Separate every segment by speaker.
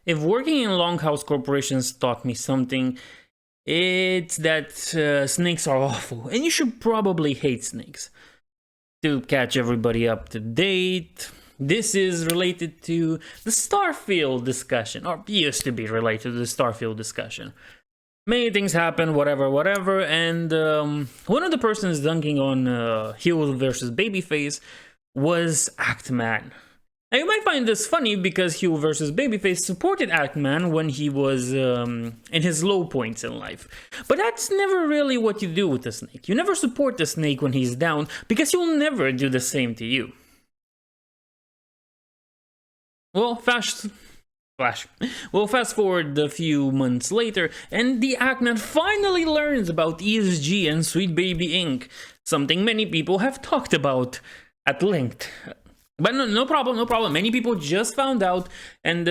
Speaker 1: If working in longhouse corporations taught me something, it's that snakes are awful, and you should probably hate snakes. To catch everybody up to date, this is related to the Starfield discussion, or used to be related to the Starfield discussion. Many things happen, whatever, and one of the persons dunking on heel versus babyface was Actman. Now you might find this funny because heel versus babyface supported Actman when he was in his low points in life. But that's never really what you do with the snake. You never support the snake when he's down because he'll never do the same to you. Well, fast forward a few months later, and the Actman finally learns about ESG and Sweet Baby Inc., something many people have talked about at length. But no problem. Many people just found out, and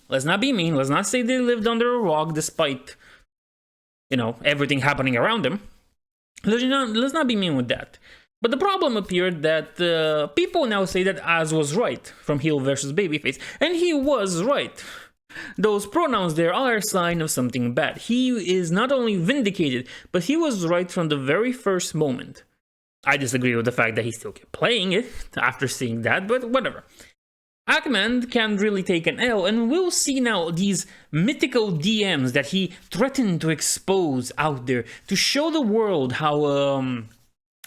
Speaker 1: let's not be mean. Let's not say they lived under a rock despite, everything happening around them. Let's not be mean with that. But the problem appeared that people now say that Az was right from heel versus babyface, and he was right. Those pronouns there are a sign of something bad. He is not only vindicated, but he was right from the very first moment. I disagree with the fact that he still kept playing it after seeing that, but whatever. Actman can really take an L, and we'll see now these mythical DMs that he threatened to expose out there to show the world how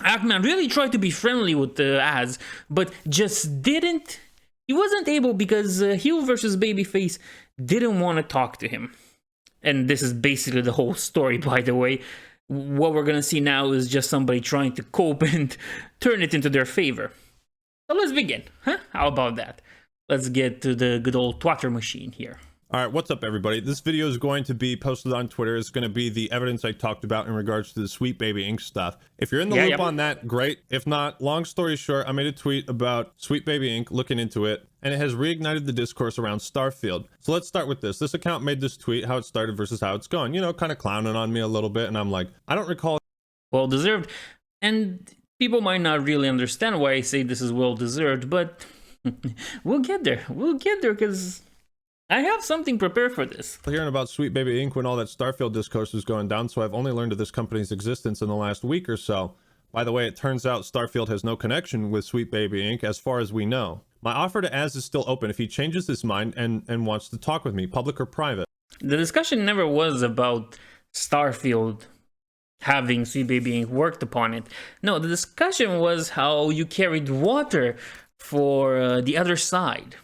Speaker 1: Actman really tried to be friendly with Az, but just didn't. He wasn't able because heel versus babyface didn't want to talk to him. And this is basically the whole story, by the way. What we're gonna see now is just somebody trying to cope and turn it into their favor. So let's begin, huh? How about that? Let's get to the good old Twatter machine here.
Speaker 2: All right, what's up, everybody? This video is going to be posted on Twitter. It's going to be the evidence I talked about in regards to the Sweet Baby Inc. stuff. If you're in the loop on that, great. If not, long story short, I made a tweet about Sweet Baby Inc. looking into it, and it has reignited the discourse around Starfield. So let's start with this. This account made this tweet, how it started versus how it's going. Kind of clowning on me a little bit, and I'm like, I don't recall.
Speaker 1: Well deserved. And people might not really understand why I say this is well deserved, but we'll get there. We'll get there because I have something prepared for this.
Speaker 2: Hearing about Sweet Baby Inc. when all that Starfield discourse was going down, so I've only learned of this company's existence in the last week or so. By the way, it turns out Starfield has no connection with Sweet Baby Inc. as far as we know. My offer to Az is still open if he changes his mind and wants to talk with me, public or private.
Speaker 1: The discussion never was about Starfield having Sweet Baby Inc. worked upon it. No, the discussion was how you carried water for the other side.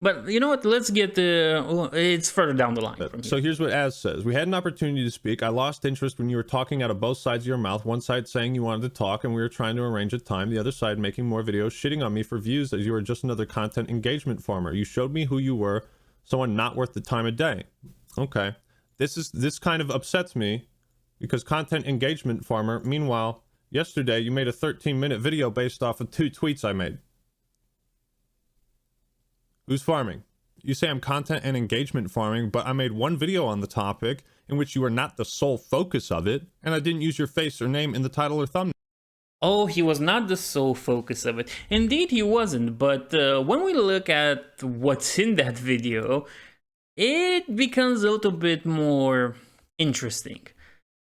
Speaker 1: But you know what? Let's get it's further down the line from here.
Speaker 2: So here's what Az says. We had an opportunity to speak. I lost interest when you were talking out of both sides of your mouth. One side saying you wanted to talk and we were trying to arrange a time. The other side making more videos shitting on me for views as you were just another content engagement farmer. You showed me who you were, someone not worth the time of day. Okay. This kind of upsets me because content engagement farmer. Meanwhile, yesterday you made a 13-minute video based off of 2 tweets I made. Who's farming? You say I'm content and engagement farming, but I made one video on the topic in which you are not the sole focus of it, and I didn't use your face or name in the title or thumbnail.
Speaker 1: Oh, he was not the sole focus of it. Indeed, he wasn't, but when we look at what's in that video, it becomes a little bit more interesting.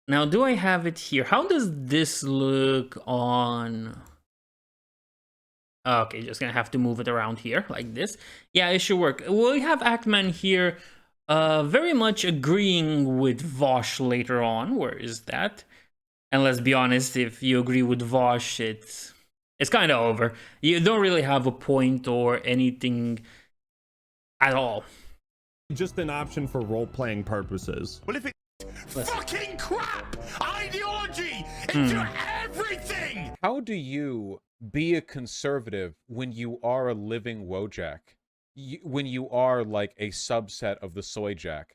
Speaker 1: Now, do I have it here? How does this look on... Okay, just gonna have to move it around here like this. Yeah, it should work. We have Actman here very much agreeing with Vosh later on. Where is that? And let's be honest, if you agree with Vosh, it's kind of over. You don't really have a point or anything at all.
Speaker 2: Just an option for role-playing purposes.
Speaker 3: Well, if it's fucking crap ideology into everything!
Speaker 4: How do you be a conservative when you are a living Wojak? When you are like a subset of the soy jack?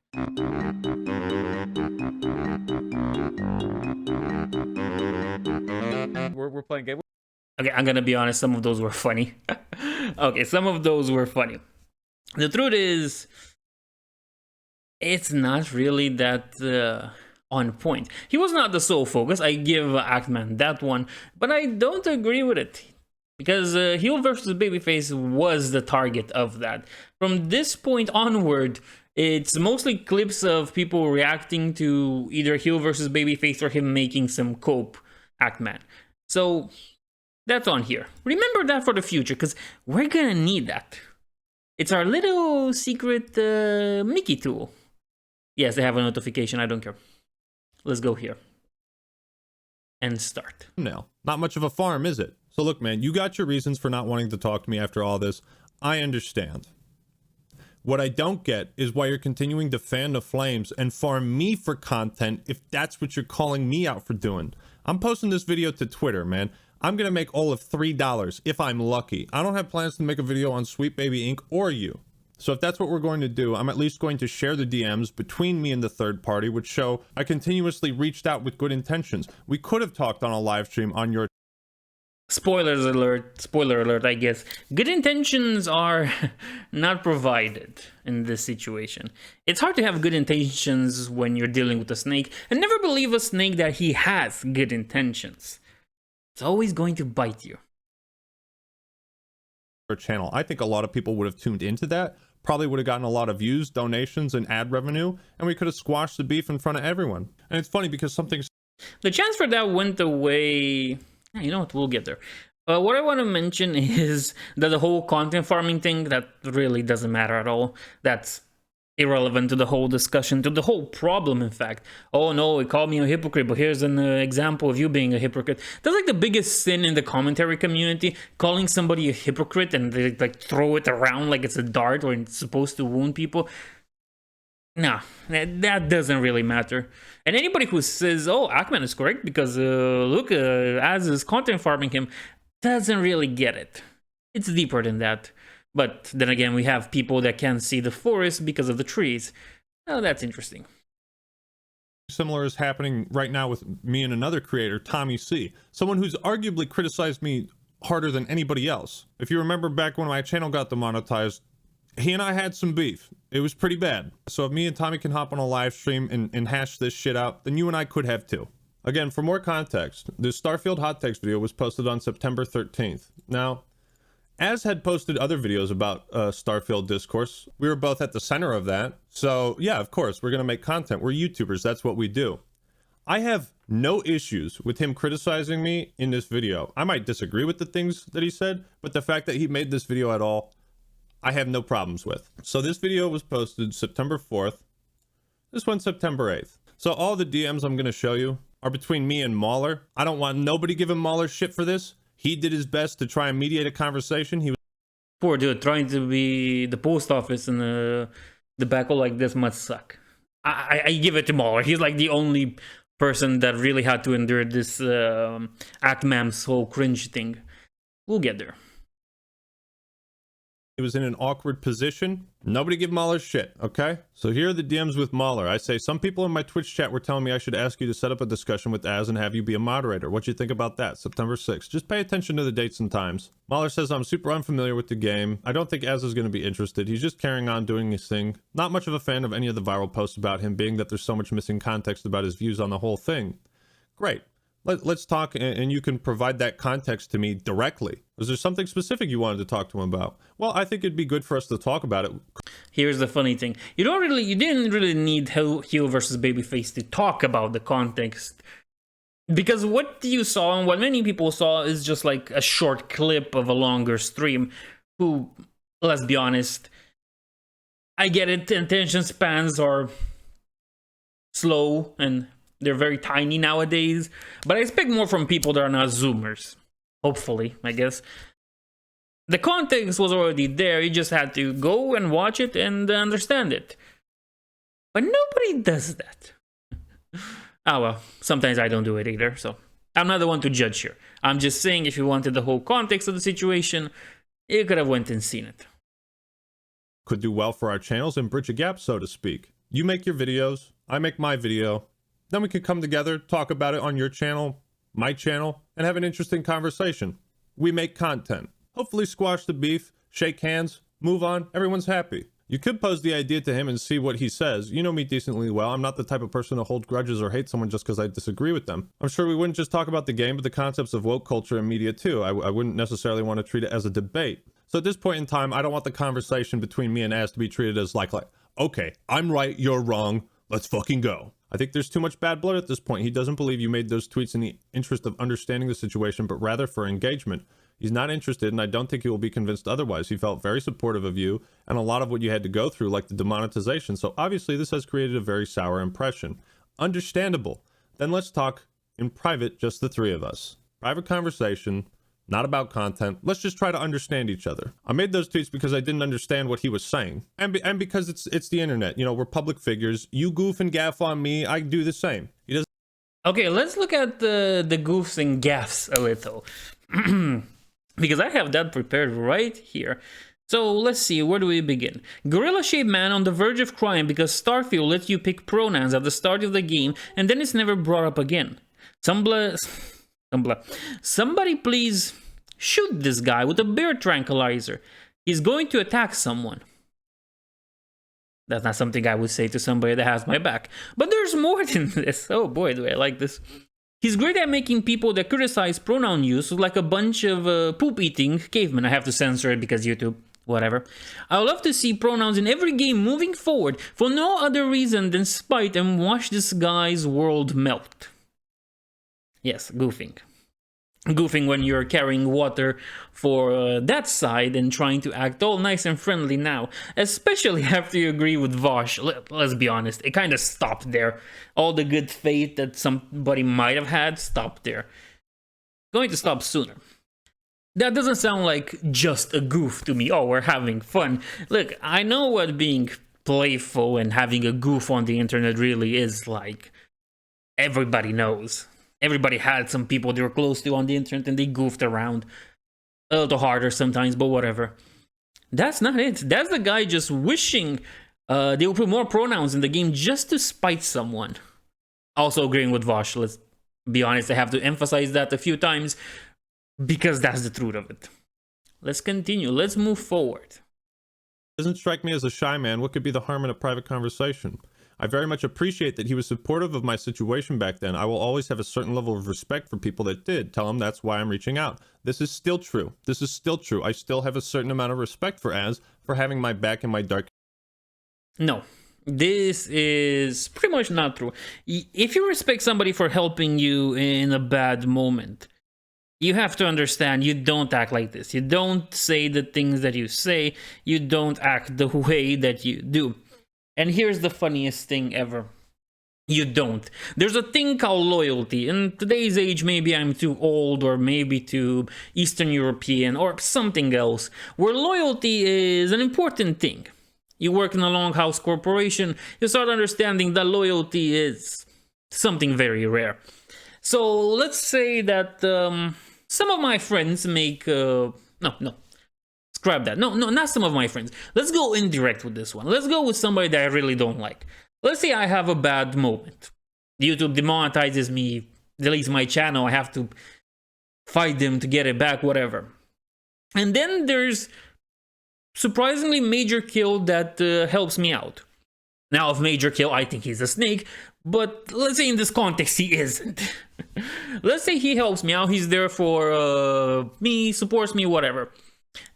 Speaker 4: We're playing game.
Speaker 1: Okay, I'm gonna be honest, some of those were funny. Okay, some of those were funny. The truth is, it's not really that on point. He was not the sole focus. I give Actman that one, but I don't agree with it. because heel versus babyface was the target of that. From this point onward, it's mostly clips of people reacting to either heel versus babyface or him making some cope Actman. So that's on here. Remember that for the future, because we're gonna need that. It's our little secret Mickey tool. Yes, they have a notification. I don't care. Let's go here and start.
Speaker 2: No, not much of a farm, is it? So look, man, you got your reasons for not wanting to talk to me after all this. I understand. What I don't get is why you're continuing to fan the flames and farm me for content if that's what you're calling me out for doing. I'm posting this video to Twitter, man. I'm gonna make all of $3 if I'm lucky. I don't have plans to make a video on Sweet Baby Inc. or you. So if that's what we're going to do, I'm at least going to share the DMs between me and the third party, which show I continuously reached out with good intentions. We could have talked on a live stream on your
Speaker 1: Spoiler alert, I guess. Good intentions are not provided in this situation. It's hard to have good intentions when you're dealing with a snake, and never believe a snake that he has good intentions. It's always going to bite you.
Speaker 2: channel. I think a lot of people would have tuned into that, probably would have gotten a lot of views, donations, and ad revenue, and we could have squashed the beef in front of everyone. And it's funny because something...
Speaker 1: The chance for that went away. You know what, we'll get there. What I want to mention is that the whole content farming thing, that really doesn't matter at all. That's irrelevant to the whole discussion, to the whole problem, in fact. Oh no, it called me a hypocrite, but here's an example of you being a hypocrite. That's like the biggest sin in the commentary community, calling somebody a hypocrite and they like throw it around like it's a dart or it's supposed to wound people. Nah, that doesn't really matter. And anybody who says, oh, Actman is correct because look, Az is content farming him, doesn't really get it. It's deeper than that. But then again, we have people that can't see the forest because of the trees. Oh, that's interesting.
Speaker 2: Similar is happening right now with me and another creator, Tommy C. Someone who's arguably criticized me harder than anybody else. If you remember back when my channel got demonetized, he and I had some beef. It was pretty bad. So if me and Tommy can hop on a live stream and hash this shit out, then you and I could have too. Again, for more context, the Starfield hot text video was posted on September 13th. Now, Az had posted other videos about Starfield discourse. We were both at the center of that. So yeah, of course, we're gonna make content. We're YouTubers, that's what we do. I have no issues with him criticizing me in this video. I might disagree with the things that he said, but the fact that he made this video at all, I have no problems with. So this video was posted September 4th. This one's September 8th. So all the DMs I'm gonna show you are between me and Mauler. I don't want nobody giving Mauler shit for this. He did his best to try and mediate a conversation. He was...
Speaker 1: Poor dude, trying to be the post office in the debacle like this must suck. I give it to Mauler. He's like the only person that really had to endure this Actman's whole cringe thing. We'll get there.
Speaker 2: He was in an awkward position. Nobody give Mauler shit, okay? So here are the DMs with Mauler. I say, some people in my Twitch chat were telling me I should ask you to set up a discussion with Az and have you be a moderator. What do you think about that? September 6th. Just pay attention to the dates and times. Mauler says, I'm super unfamiliar with the game. I don't think Az is going to be interested. He's just carrying on doing his thing. Not much of a fan of any of the viral posts about him, being that there's so much missing context about his views on the whole thing. Great. Let's talk, and you can provide that context to me directly. Was there something specific you wanted to talk to him about? Well, I think it'd be good for us to talk about it.
Speaker 1: Here's the funny thing. You didn't really need heel versus babyface to talk about the context. Because what you saw and what many people saw is just like a short clip of a longer stream. Who, let's be honest, I get it, attention spans are slow and they're very tiny nowadays, but I expect more from people that are not Zoomers. Hopefully, I guess. The context was already there, you just had to go and watch it and understand it. But nobody does that. Oh well, sometimes I don't do it either, so I'm not the one to judge here. I'm just saying if you wanted the whole context of the situation, you could have went and seen it.
Speaker 2: Could do well for our channels and bridge a gap, so to speak. You make your videos, I make my video. Then we can come together, talk about it on your channel, my channel, and have an interesting conversation. We make content. Hopefully squash the beef, shake hands, move on, everyone's happy. You could pose the idea to him and see what he says. You know me decently well. I'm not the type of person to hold grudges or hate someone just because I disagree with them. I'm sure we wouldn't just talk about the game, but the concepts of woke culture and media too. I wouldn't necessarily want to treat it as a debate. So at this point in time, I don't want the conversation between me and Az to be treated as like, okay, I'm right, you're wrong, let's fucking go. I think there's too much bad blood at this point. He doesn't believe you made those tweets in the interest of understanding the situation, but rather for engagement. He's not interested, and I don't think he will be convinced otherwise. He felt very supportive of you and a lot of what you had to go through, like the demonetization. So obviously this has created a very sour impression. Understandable. Then let's talk in private, just the three of us. Private conversation, not about content. Let's just try to understand each other. I made those tweets because I didn't understand what he was saying. And because it's the internet. You know, we're public figures. You goof and gaff on me, I do the same. He doesn't.
Speaker 1: Okay, let's look at the goofs and gaffs a little. Because I have that prepared right here. So let's see, where do we begin? Gorilla-shaped man on the verge of crying because Starfield lets you pick pronouns at the start of the game and then it's never brought up again. Somebody please shoot this guy with a bear tranquilizer. He's going to attack someone. That's not something I would say to somebody that has my back. But there's more than this. Oh boy, do I like this. He's great at making people that criticize pronoun use look like a bunch of poop-eating cavemen. I have to censor it because YouTube, whatever. I would love to see pronouns in every game moving forward for no other reason than spite and watch this guy's world melt. Yes, goofing. Goofing when you're carrying water for that side and trying to act all nice and friendly now. Especially after you agree with Vosh. Let's be honest, it kind of stopped there. All the good faith that somebody might have had stopped there. Going to stop sooner. That doesn't sound like just a goof to me. Oh, we're having fun. Look, I know what being playful and having a goof on the internet really is like. Everybody knows. Everybody had some people they were close to on the internet and they goofed around. A little harder sometimes, but whatever. That's not it. That's the guy just wishing they would put more pronouns in the game just to spite someone. Also agreeing with Vosh. Let's be honest, I have to emphasize that a few times because that's the truth of it. Let's continue. Let's move forward.
Speaker 2: Doesn't strike me as a shy man. What could be the harm in a private conversation? I very much appreciate that he was supportive of my situation back then. I will always have a certain level of respect for people that did. Tell him that's why I'm reaching out. This is still true. This is still true. I still have a certain amount of respect for Az for having my back in my dark.
Speaker 1: No, this is pretty much not true. If you respect somebody for helping you in a bad moment, you have to understand you don't act like this. You don't say the things that you say. You don't act the way that you do. And here's the funniest thing ever. You don't. There's a thing called loyalty. In today's age, maybe I'm too old or maybe too Eastern European or something else, where loyalty is an important thing. You work in a longhouse corporation, you start understanding that loyalty is something very rare. So let's say that some of my friends make... Scrap that. No, not some of my friends. Let's go indirect with this one. Let's go with somebody that I really don't like. Let's say I have a bad moment. YouTube demonetizes me, deletes my channel. I have to fight them to get it back, whatever. And then there's surprisingly Major Kill that helps me out. Now, of Major Kill, I think he's a snake. But let's say in this context, he isn't. Let's say he helps me out. He's there for me, supports me, whatever.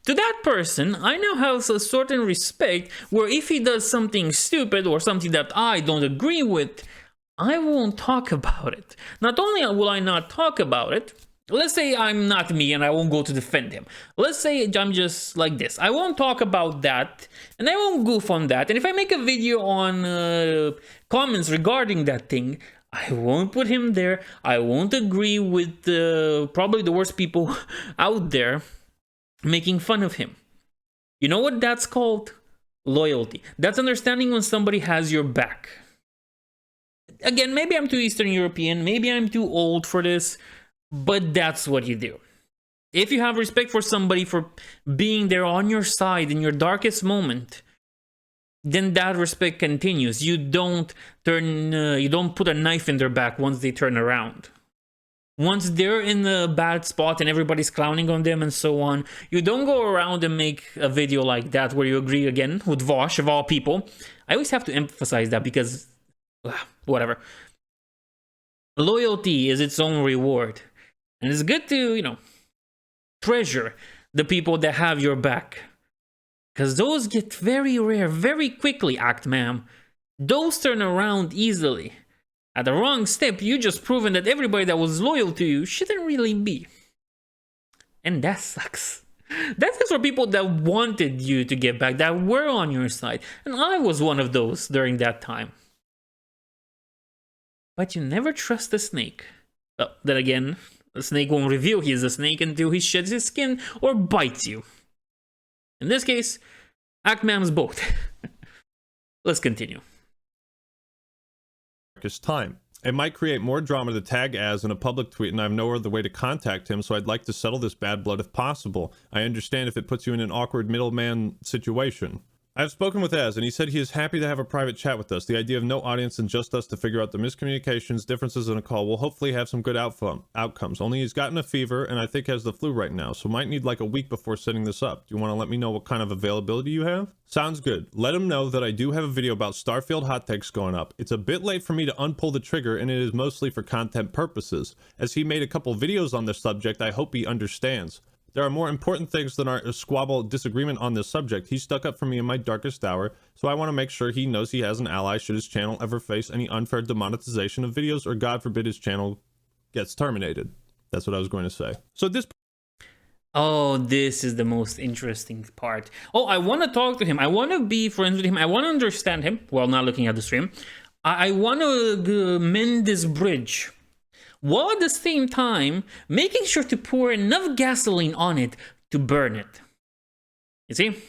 Speaker 1: To that person, I now have a certain respect where if he does something stupid or something that I don't agree with, I won't talk about it. Not only will I not talk about it, let's say I'm not me and I won't go to defend him. Let's say I'm just like this. I won't talk about that and I won't goof on that. And if I make a video on comments regarding that thing, I won't put him there. I won't agree with probably the worst people out there making fun of him. You know what that's called? Loyalty. That's understanding when somebody has your back. Again, maybe I'm too Eastern European, maybe I'm too old for this, but that's what you do. If you have respect for somebody for being there on your side in your darkest moment, then that respect continues. You don't put a knife in their back once they turn around. once they're in a bad spot and everybody's clowning on them and so on, you don't go around and make a video like that where you agree again with Vosh of all people. I always have to emphasize that because, whatever. Loyalty is its own reward. And it's good to, you know, treasure the people that have your back. Because those get very rare very quickly, Actman. Those turn around easily. At the wrong step, you just proven that everybody that was loyal to you shouldn't really be. And that sucks. That sucks for people that wanted you to get back, that were on your side. And I was one of those during that time. But you never trust a snake. Oh, then again, a snake won't reveal he is a snake until he sheds his skin or bites you. In this case, Actman's both. Let's continue.
Speaker 2: Time. It might create more drama to tag Az in a public tweet, and I have no other way to contact him, so I'd like to settle this bad blood if possible. I understand if it puts you in an awkward middleman situation. I have spoken with Az, and he said he is happy to have a private chat with us. The idea of no audience and just us to figure out the miscommunications, differences in a call will hopefully have some good outcomes. Only he's gotten a fever, and I think has the flu right now, so might need like a week before setting this up. Do you want to let me know what kind of availability you have? Sounds good. Let him know that I do have a video about Starfield hot takes going up. It's a bit late for me to unpull the trigger, and it is mostly for content purposes. As he made a couple videos on this subject, I hope he understands. There are more important things than our squabble disagreement on this subject. He stuck up for me in my darkest hour, so I want to make sure he knows he has an ally should his channel ever face any unfair demonetization of videos or God forbid his channel gets terminated. That's what I was going to say. So this...
Speaker 1: Oh, this is the most interesting part. Oh, I want to talk to him. I want to be friends with him. I want to understand him while not looking at the stream. I want to mend this bridge, while at the same time making sure to pour enough gasoline on it to burn it. You see?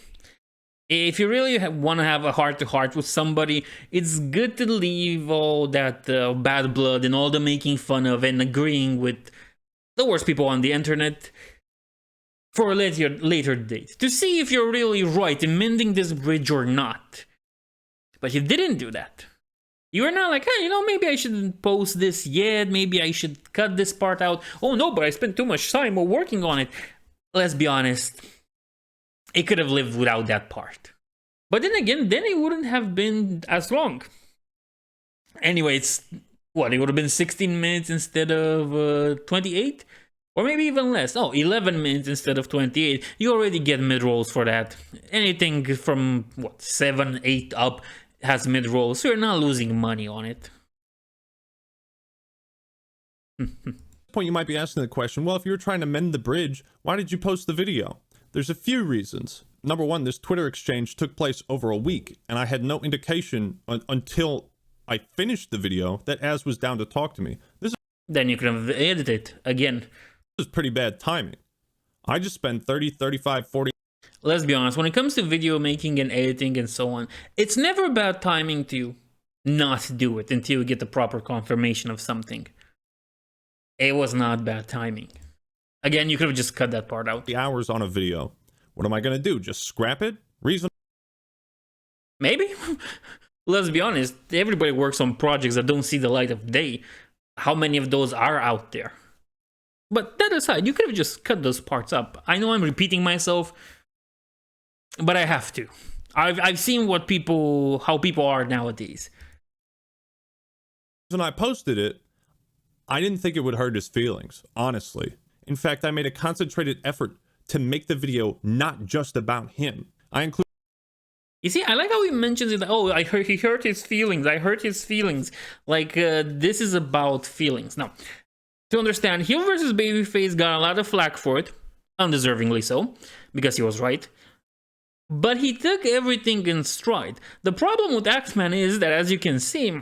Speaker 1: If you really want to have a heart-to-heart with somebody, it's good to leave all that bad blood and all the making fun of and agreeing with the worst people on the internet for a later date, to see if you're really right in mending this bridge or not. But you didn't do that. You were not like, hey, you know, maybe I shouldn't post this yet. Maybe I should cut this part out. Oh no, but I spent too much time working on it. Let's be honest. It could have lived without that part. But then again, then it wouldn't have been as long. Anyway, it's what? It would have been 16 minutes instead of 28? Or maybe even less. Oh, 11 minutes instead of 28. You already get mid-rolls for that. Anything from, what, 7, 8 up has mid-rolls, so you're not losing money on it.
Speaker 2: Point you might be asking the question, well, if you were trying to mend the bridge, why did you post the video? There's a few reasons. Number one, this Twitter exchange took place over a week, and I had no indication until I finished the video that Az was down to talk to me.
Speaker 1: Then you could have edited it again.
Speaker 2: This is pretty bad timing. I just spent 30, 35, 40...
Speaker 1: Let's be honest, when it comes to video making and editing and so on, it's never bad timing to not do it until you get the proper confirmation of something. It was not bad timing. Again, you could have just cut that part out.
Speaker 2: The hours on a video. What am I going to do? Just scrap it? Reason?
Speaker 1: Maybe. Let's be honest, everybody works on projects that don't see the light of day. How many of those are out there? But that aside, you could have just cut those parts up. I know I'm repeating myself, but I have to. I've seen how people are nowadays.
Speaker 2: When I posted it, I didn't think it would hurt his feelings, honestly. In fact, I made a concentrated effort to make the video not just about him.
Speaker 1: You see, I like how he mentions it. Oh, he hurt his feelings. I hurt his feelings. Like, this is about feelings. Now, to understand, Heel versus Babyface got a lot of flack for it. Undeservingly so, because he was right. But he took everything in stride. The problem with Actman is that, as you can see,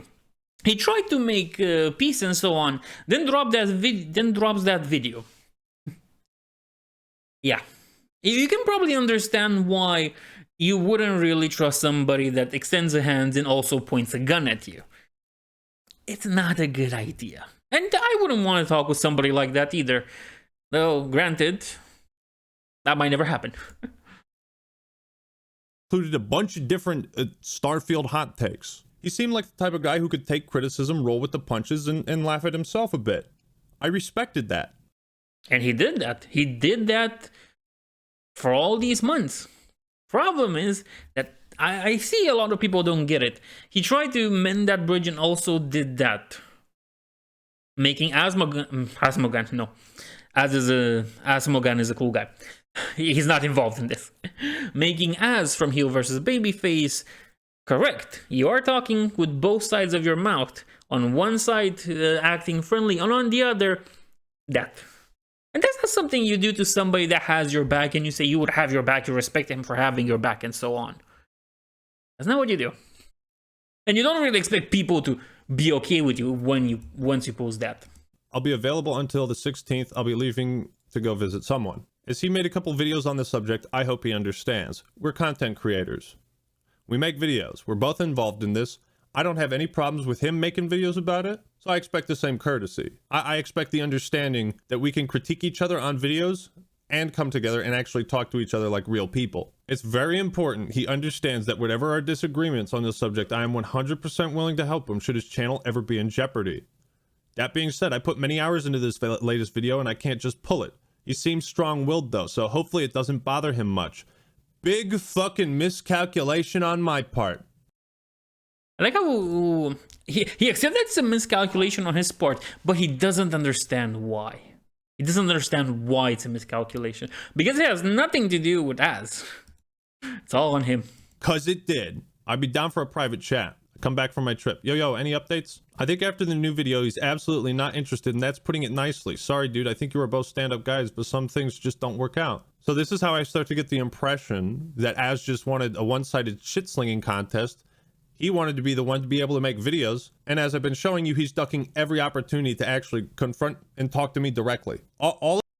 Speaker 1: he tried to make peace and so on, then drops that video. Yeah. You can probably understand why you wouldn't really trust somebody that extends a hand and also points a gun at you. It's not a good idea. And I wouldn't want to talk with somebody like that either. Though, granted, that might never happen.
Speaker 2: Included a bunch of different Starfield hot takes. He seemed like the type of guy who could take criticism, roll with the punches, and laugh at himself a bit. I respected that.
Speaker 1: And he did that. He did that for all these months. Problem is that I see a lot of people don't get it. He tried to mend that bridge and also did that. Making Asmogan, no. Asmogan is a cool guy. He's not involved in this. Making Az from heel versus babyface correct. You are talking with both sides of your mouth. On one side, acting friendly, and on the other, that. And that's not something you do to somebody that has your back and you say you would have your back, you respect him for having your back, and so on. That's not what you do. And you don't really expect people to be okay with you once you post that.
Speaker 2: I'll be available until the 16th. I'll be leaving to go visit someone. As he made a couple videos on the subject, I hope he understands. We're content creators. We make videos. We're both involved in this. I don't have any problems with him making videos about it, so I expect the same courtesy. I expect the understanding that we can critique each other on videos and come together and actually talk to each other like real people. It's very important he understands that whatever our disagreements on this subject, I am 100% willing to help him should his channel ever be in jeopardy. That being said, I put many hours into this latest video and I can't just pull it. He seems strong-willed though, so hopefully it doesn't bother him much. Big fucking miscalculation on my part.
Speaker 1: I like how he accepts that's a miscalculation on his part, but he doesn't understand why. He doesn't understand why it's a miscalculation. Because it has nothing to do with Az. It's all on him.
Speaker 2: Cause it did. I'd be down for a private chat. Come back from my trip. Yo, any updates? I think after the new video, he's absolutely not interested, and that's putting it nicely. Sorry, dude, I think you were both stand-up guys, but some things just don't work out. So this is how I start to get the impression that Az just wanted a one-sided shit-slinging contest. He wanted to be the one to be able to make videos, and as I've been showing you, he's ducking every opportunity to actually confront and talk to me directly.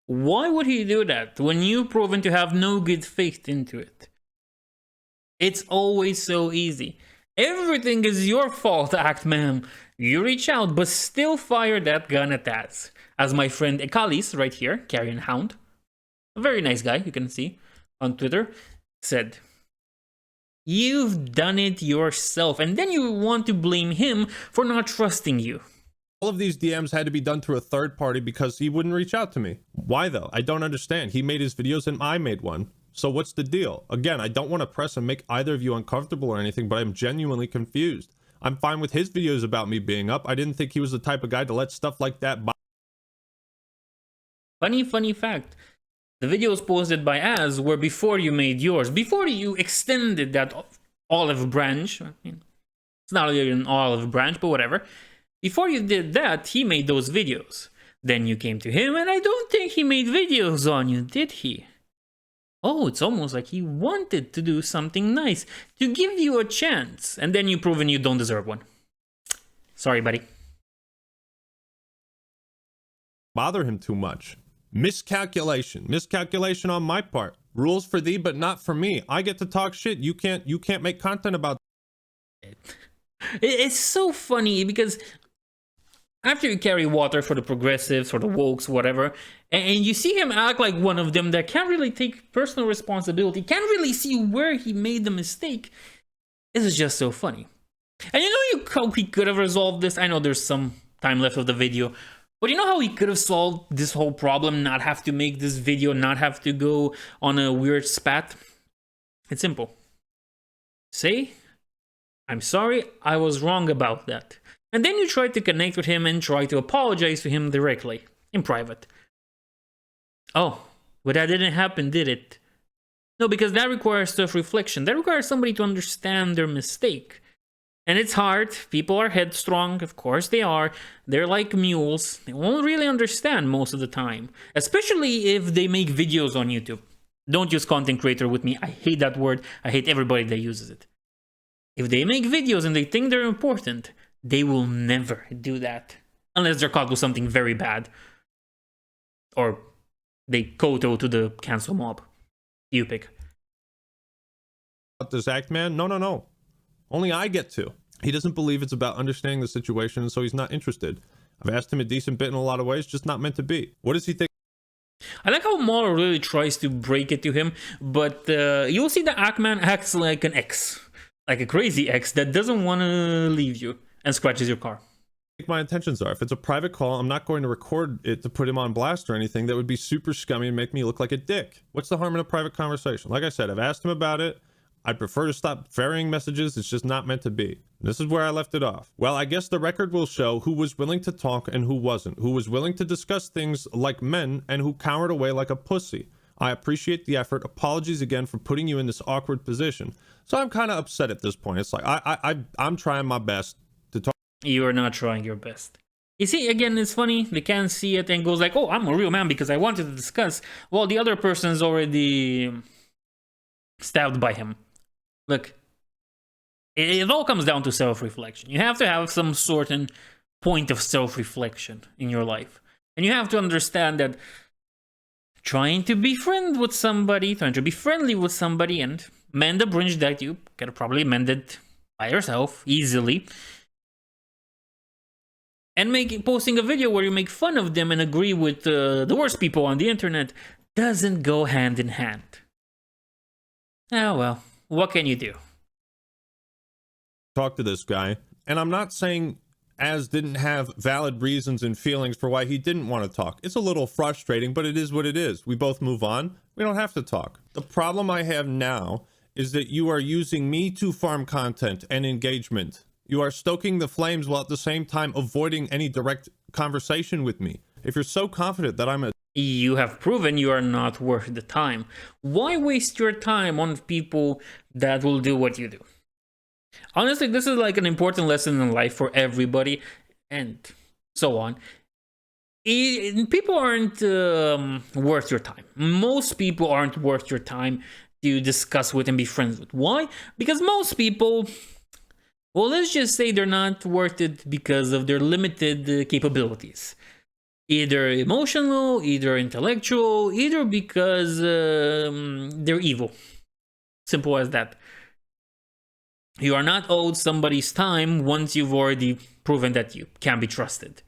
Speaker 1: Why would he do that when you've proven to have no good faith into it? It's always so easy. Everything is your fault, Actman. You reach out, but still fire that gun at Az. As my friend Ekalis, right here, Carrion Hound, a very nice guy, you can see, on Twitter, said, you've done it yourself, and then you want to blame him for not trusting you.
Speaker 2: All of these DMs had to be done through a third party because he wouldn't reach out to me. Why though? I don't understand. He made his videos and I made one. So what's the deal? Again, I don't want to press and make either of you uncomfortable or anything, but I'm genuinely confused. I'm fine with his videos about me being up. I didn't think he was the type of guy to let stuff like that
Speaker 1: Funny fact. The videos posted by Az were before you made yours, before you extended that olive branch. I mean, it's not really an olive branch, but whatever. Before you did that, he made those videos. Then you came to him, and I don't think he made videos on you, did he? Oh, it's almost like he wanted to do something nice, to give you a chance, and then you've proven you don't deserve one. Sorry, buddy.
Speaker 2: bother him too much. Miscalculation on my part. Rules for thee, but not for me. I get to talk shit. You can't make content about
Speaker 1: it. It's so funny because after you carry water for the progressives, for the wokes, whatever, and you see him act like one of them that can't really take personal responsibility, can't really see where he made the mistake, this is just so funny. And you know how he could have resolved this? I know there's some time left of the video, but you know how he could have solved this whole problem, not have to make this video, not have to go on a weird spat? It's simple. Say, I'm sorry, I was wrong about that. And then you try to connect with him and try to apologize to him directly, in private. Oh, but that didn't happen, did it? No, because that requires self-reflection. That requires somebody to understand their mistake. And it's hard. People are headstrong. Of course they are. They're like mules. They won't really understand most of the time. Especially if they make videos on YouTube. Don't use content creator with me. I hate that word. I hate everybody that uses it. If they make videos and they think they're important, they will never do that. Unless they're caught with something very bad. Or they koto to the cancel mob. You pick.
Speaker 2: this Actman? No. Only I get to. He doesn't believe it's about understanding the situation, so he's not interested. I've asked him a decent bit in a lot of ways, just not meant to be. What does he think?
Speaker 1: I like how Mauler really tries to break it to him, but you'll see that Actman acts like an ex. Like a crazy ex that doesn't want to leave you and scratches your car.
Speaker 2: my intentions are. If it's a private call, I'm not going to record it to put him on blast or anything. That would be super scummy and make me look like a dick. What's the harm in a private conversation? Like I said, I've asked him about it. I'd prefer to stop ferrying messages. It's just not meant to be. This is where I left it off. Well, I guess the record will show who was willing to talk and who wasn't, who was willing to discuss things like men and who cowered away like a pussy. I appreciate the effort. Apologies again for putting you in this awkward position. So I'm kind of upset at this point. It's like I'm trying my best to talk.
Speaker 1: You are not trying your best. You see, again, it's funny. They can't see it and goes like, oh, I'm a real man because I wanted to discuss. Well, the other person's already stabbed by him. Look, it all comes down to self-reflection. You have to have some certain point of self-reflection in your life. And you have to understand that trying to be friendly with somebody and mend a bridge that you could have probably mended by yourself easily, and posting a video where you make fun of them and agree with the worst people on the internet doesn't go hand in hand. Oh well, what can you do?
Speaker 2: Talk to this guy, and I'm not saying Az didn't have valid reasons and feelings for why he didn't want to talk. It's a little frustrating, but it is what it is. We both move on. We don't have to talk. The problem I have now is that you are using me to farm content and engagement. You are stoking the flames while at the same time avoiding any direct conversation with me. If you're so confident that I'm a...
Speaker 1: You have proven you are not worth the time. Why waste your time on people that will do what you do? Honestly, this is like an important lesson in life for everybody, and so on. People aren't worth your time. Most people aren't worth your time to discuss with and be friends with. Why? Because most people, well, let's just say they're not worth it because of their limited capabilities. Either emotional, either intellectual, either because they're evil. Simple as that. You are not owed somebody's time once you've already proven that you can be trusted.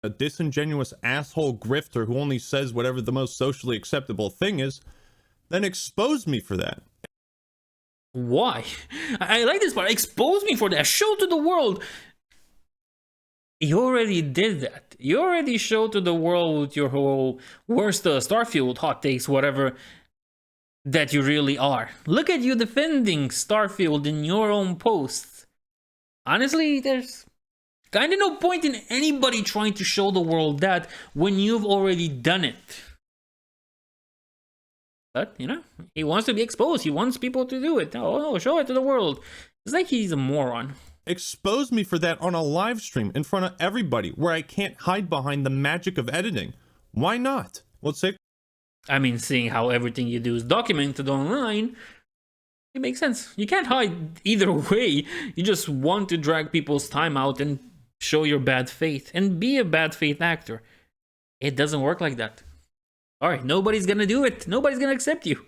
Speaker 2: A disingenuous asshole grifter who only says whatever the most socially acceptable thing is, then expose me for that.
Speaker 1: Why? I like this part. Expose me for that. Show to the world. You already did that. You already showed to the world with your whole worst Starfield hot takes, whatever, that you really are. Look at you defending Starfield in your own posts. Honestly, there's kind of no point in anybody trying to show the world that when you've already done it. But, you know, he wants to be exposed. He wants people to do it. Oh, show it to the world. It's like he's a moron.
Speaker 2: Expose me for that on a live stream in front of everybody where I can't hide behind the magic of editing. Why not? Let's say...
Speaker 1: I mean, seeing how everything you do is documented online, it makes sense. You can't hide either way. You just want to drag people's time out and show your bad faith and be a bad faith actor. It doesn't work like that. Alright, nobody's gonna do it. Nobody's gonna accept you.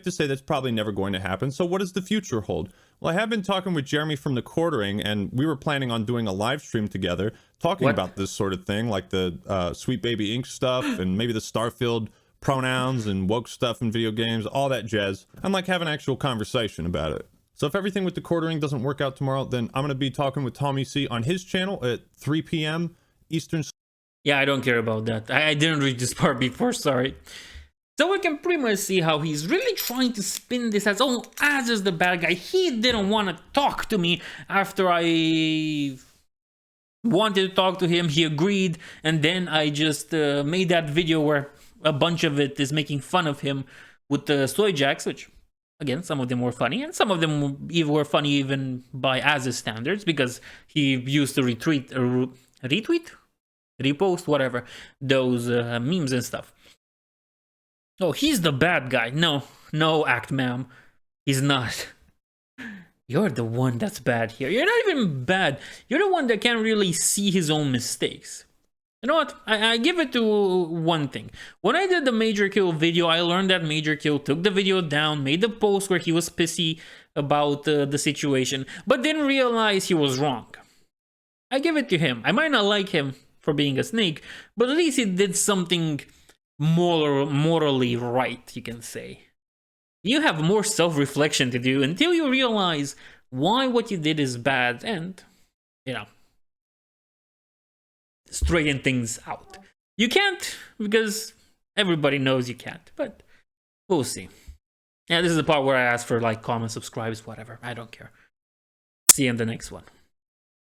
Speaker 2: To say that's probably never going to happen. So what does the future hold? Well, I have been talking with Jeremy from the Quartering, and we were planning on doing a live stream together, talking about this sort of thing, like the Sweet Baby Inc. stuff, and maybe the Starfield pronouns and woke stuff in video games, all that jazz. And like have an actual conversation about it. So if everything with the Quartering doesn't work out tomorrow, then I'm going to be talking with Tommy C on his channel at 3 p.m. Eastern.
Speaker 1: Yeah, I don't care about that. I didn't read this part before, sorry. So we can pretty much see how he's really trying to spin this as, oh, Az is the bad guy. He didn't want to talk to me after I wanted to talk to him. He agreed, and then I just made that video where a bunch of it is making fun of him with the soy jacks, which, again, some of them were funny, and some of them were funny even by Az's standards, because he used to repost, whatever, those memes and stuff. Oh, he's the bad guy. No, Actman. He's not. You're the one that's bad here. You're not even bad. You're the one that can't really see his own mistakes. You know what? I give it to one thing. When I did the Major Kill video, I learned that Major Kill took the video down, made the post where he was pissy about the situation, but didn't realize he was wrong. I give it to him. I might not like him for being a snake, but at least he did something morally right, you can say. You have more self-reflection to do until you realize why what you did is bad, and you know, straighten things out. You can't, because everybody knows you can't, but we'll see. Yeah, this is the part where I ask for like, comments, subscribes, whatever. I don't care. See you in the next one.